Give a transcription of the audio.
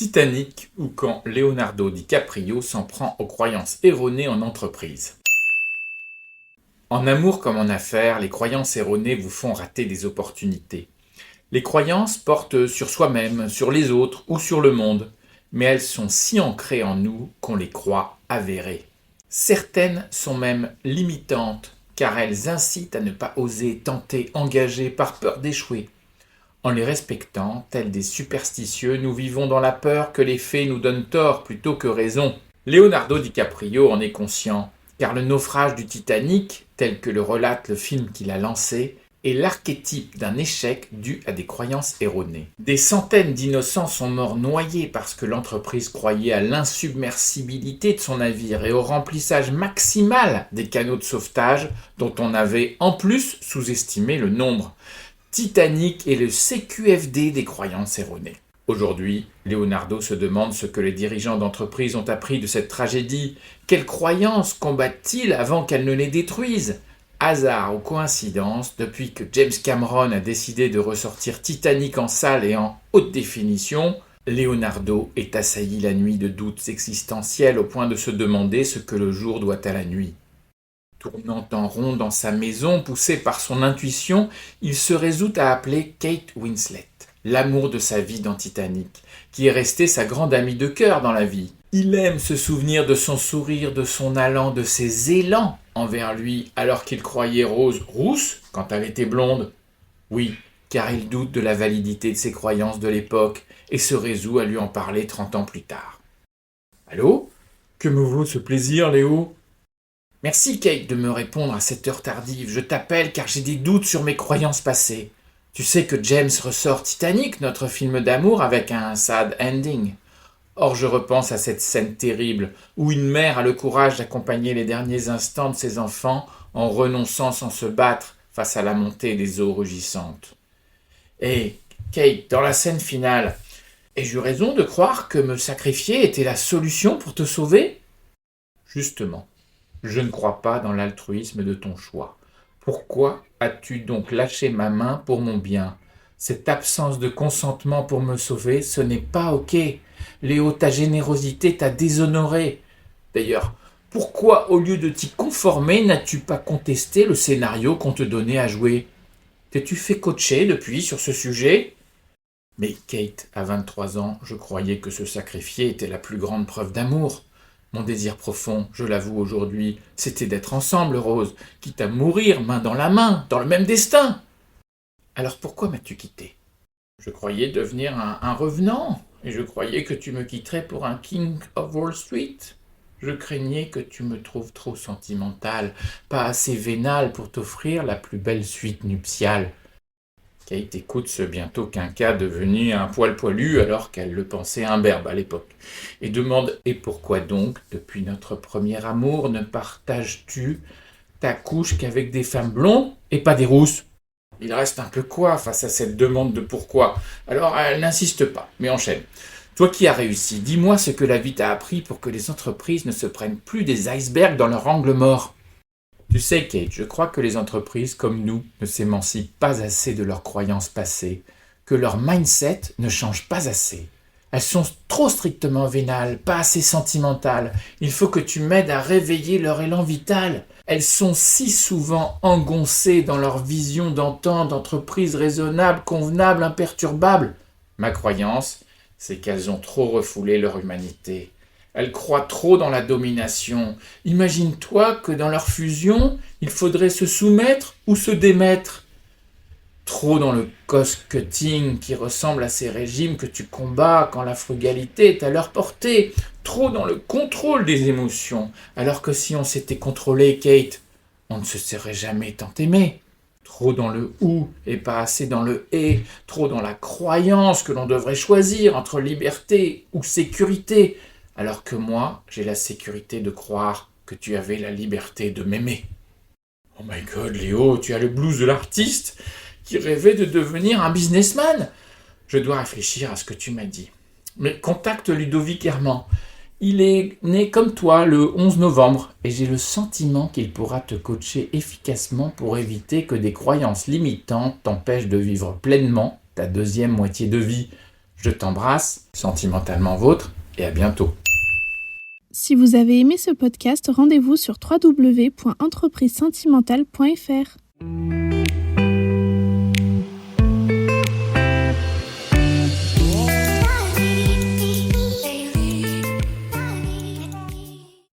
Titanic ou quand Leonardo DiCaprio s'en prend aux croyances erronées en entreprise. En amour comme en affaires, les croyances erronées vous font rater des opportunités. Les croyances portent sur soi-même, sur les autres ou sur le monde, mais elles sont si ancrées en nous qu'on les croit avérées. Certaines sont même limitantes, car elles incitent à ne pas oser, tenter, engager par peur d'échouer. En les respectant, tels des superstitieux, nous vivons dans la peur que les faits nous donnent tort plutôt que raison. Leonardo DiCaprio en est conscient, car le naufrage du Titanic, tel que le relate le film qu'il a lancé, est l'archétype d'un échec dû à des croyances erronées. Des centaines d'innocents sont morts noyés parce que l'entreprise croyait à l'insubmersibilité de son navire et au remplissage maximal des canaux de sauvetage dont on avait en plus sous-estimé le nombre. Titanic est le CQFD des croyances erronées. Aujourd'hui, Leonardo se demande ce que les dirigeants d'entreprise ont appris de cette tragédie. Quelles croyances combattent-ils avant qu'elles ne les détruisent ? Hasard ou coïncidence, depuis que James Cameron a décidé de ressortir Titanic en salle et en haute définition, Leonardo est assailli la nuit de doutes existentiels au point de se demander ce que le jour doit à la nuit. Tournant en rond dans sa maison, poussé par son intuition, il se résout à appeler Kate Winslet, l'amour de sa vie dans Titanic, qui est restée sa grande amie de cœur dans la vie. Il aime se souvenir de son sourire, de son allant, de ses élans envers lui, alors qu'il croyait Rose rousse quand elle était blonde. Oui, car il doute de la validité de ses croyances de l'époque et se résout à lui en parler 30 ans plus tard. « Allô ? Que me vaut ce plaisir, Léo ? » « Merci, Kate, de me répondre à cette heure tardive. Je t'appelle car j'ai des doutes sur mes croyances passées. Tu sais que James ressort Titanic, notre film d'amour, avec un sad ending. Or, je repense à cette scène terrible où une mère a le courage d'accompagner les derniers instants de ses enfants en renonçant sans se battre face à la montée des eaux rugissantes. Et, Kate, dans la scène finale, ai-je eu raison de croire que me sacrifier était la solution pour te sauver ? Justement. Je ne crois pas dans l'altruisme de ton choix. Pourquoi as-tu donc lâché ma main pour mon bien ? Cette absence de consentement pour me sauver, ce n'est pas ok. Léo, ta générosité t'a déshonoré. D'ailleurs, pourquoi, au lieu de t'y conformer, n'as-tu pas contesté le scénario qu'on te donnait à jouer ? T'es-tu fait coacher depuis sur ce sujet ? Mais Kate, à 23 ans, je croyais que se sacrifier était la plus grande preuve d'amour. Mon désir profond, je l'avoue aujourd'hui, c'était d'être ensemble, Rose, quitte à mourir main dans la main, dans le même destin. Alors pourquoi m'as-tu quitté ? Je croyais devenir un revenant, et je croyais que tu me quitterais pour un King of Wall Street. Je craignais que tu me trouves trop sentimental, pas assez vénal pour t'offrir la plus belle suite nuptiale. Kate écoute ce bientôt quinquat devenu un poil poilu alors qu'elle le pensait imberbe à l'époque, et demande « Et pourquoi donc, depuis notre premier amour, ne partages-tu ta couche qu'avec des femmes blondes et pas des rousses ?» Il reste un peu quoi face à cette demande de pourquoi. Alors elle n'insiste pas, mais enchaîne. Toi qui as réussi, dis-moi ce que la vie t'a appris pour que les entreprises ne se prennent plus des icebergs dans leur angle mort. Tu sais, Kate, je crois que les entreprises comme nous ne s'émancipent pas assez de leurs croyances passées, que leur mindset ne change pas assez. Elles sont trop strictement vénales, pas assez sentimentales. Il faut que tu m'aides à réveiller leur élan vital. Elles sont si souvent engoncées dans leur vision d'antan, d'entreprise raisonnable, convenable, imperturbable. Ma croyance, c'est qu'elles ont trop refoulé leur humanité. Elles croient trop dans la domination. Imagine-toi que dans leur fusion, il faudrait se soumettre ou se démettre. Trop dans le cost-cutting qui ressemble à ces régimes que tu combats quand la frugalité est à leur portée. Trop dans le contrôle des émotions, alors que si on s'était contrôlé, Kate, on ne se serait jamais tant aimé. Trop dans le « ou » et pas assez dans le « et », trop dans la croyance que l'on devrait choisir entre liberté ou sécurité, alors que moi, j'ai la sécurité de croire que tu avais la liberté de m'aimer. Oh my God, Léo, tu as le blues de l'artiste qui rêvait de devenir un businessman. Je dois réfléchir à ce que tu m'as dit. Mais contacte Ludovic Herman. Il est né comme toi le 11 novembre et j'ai le sentiment qu'il pourra te coacher efficacement pour éviter que des croyances limitantes t'empêchent de vivre pleinement ta deuxième moitié de vie. Je t'embrasse, sentimentalement vôtre, et à bientôt. Si vous avez aimé ce podcast, rendez-vous sur www.entreprisesentimentale.fr.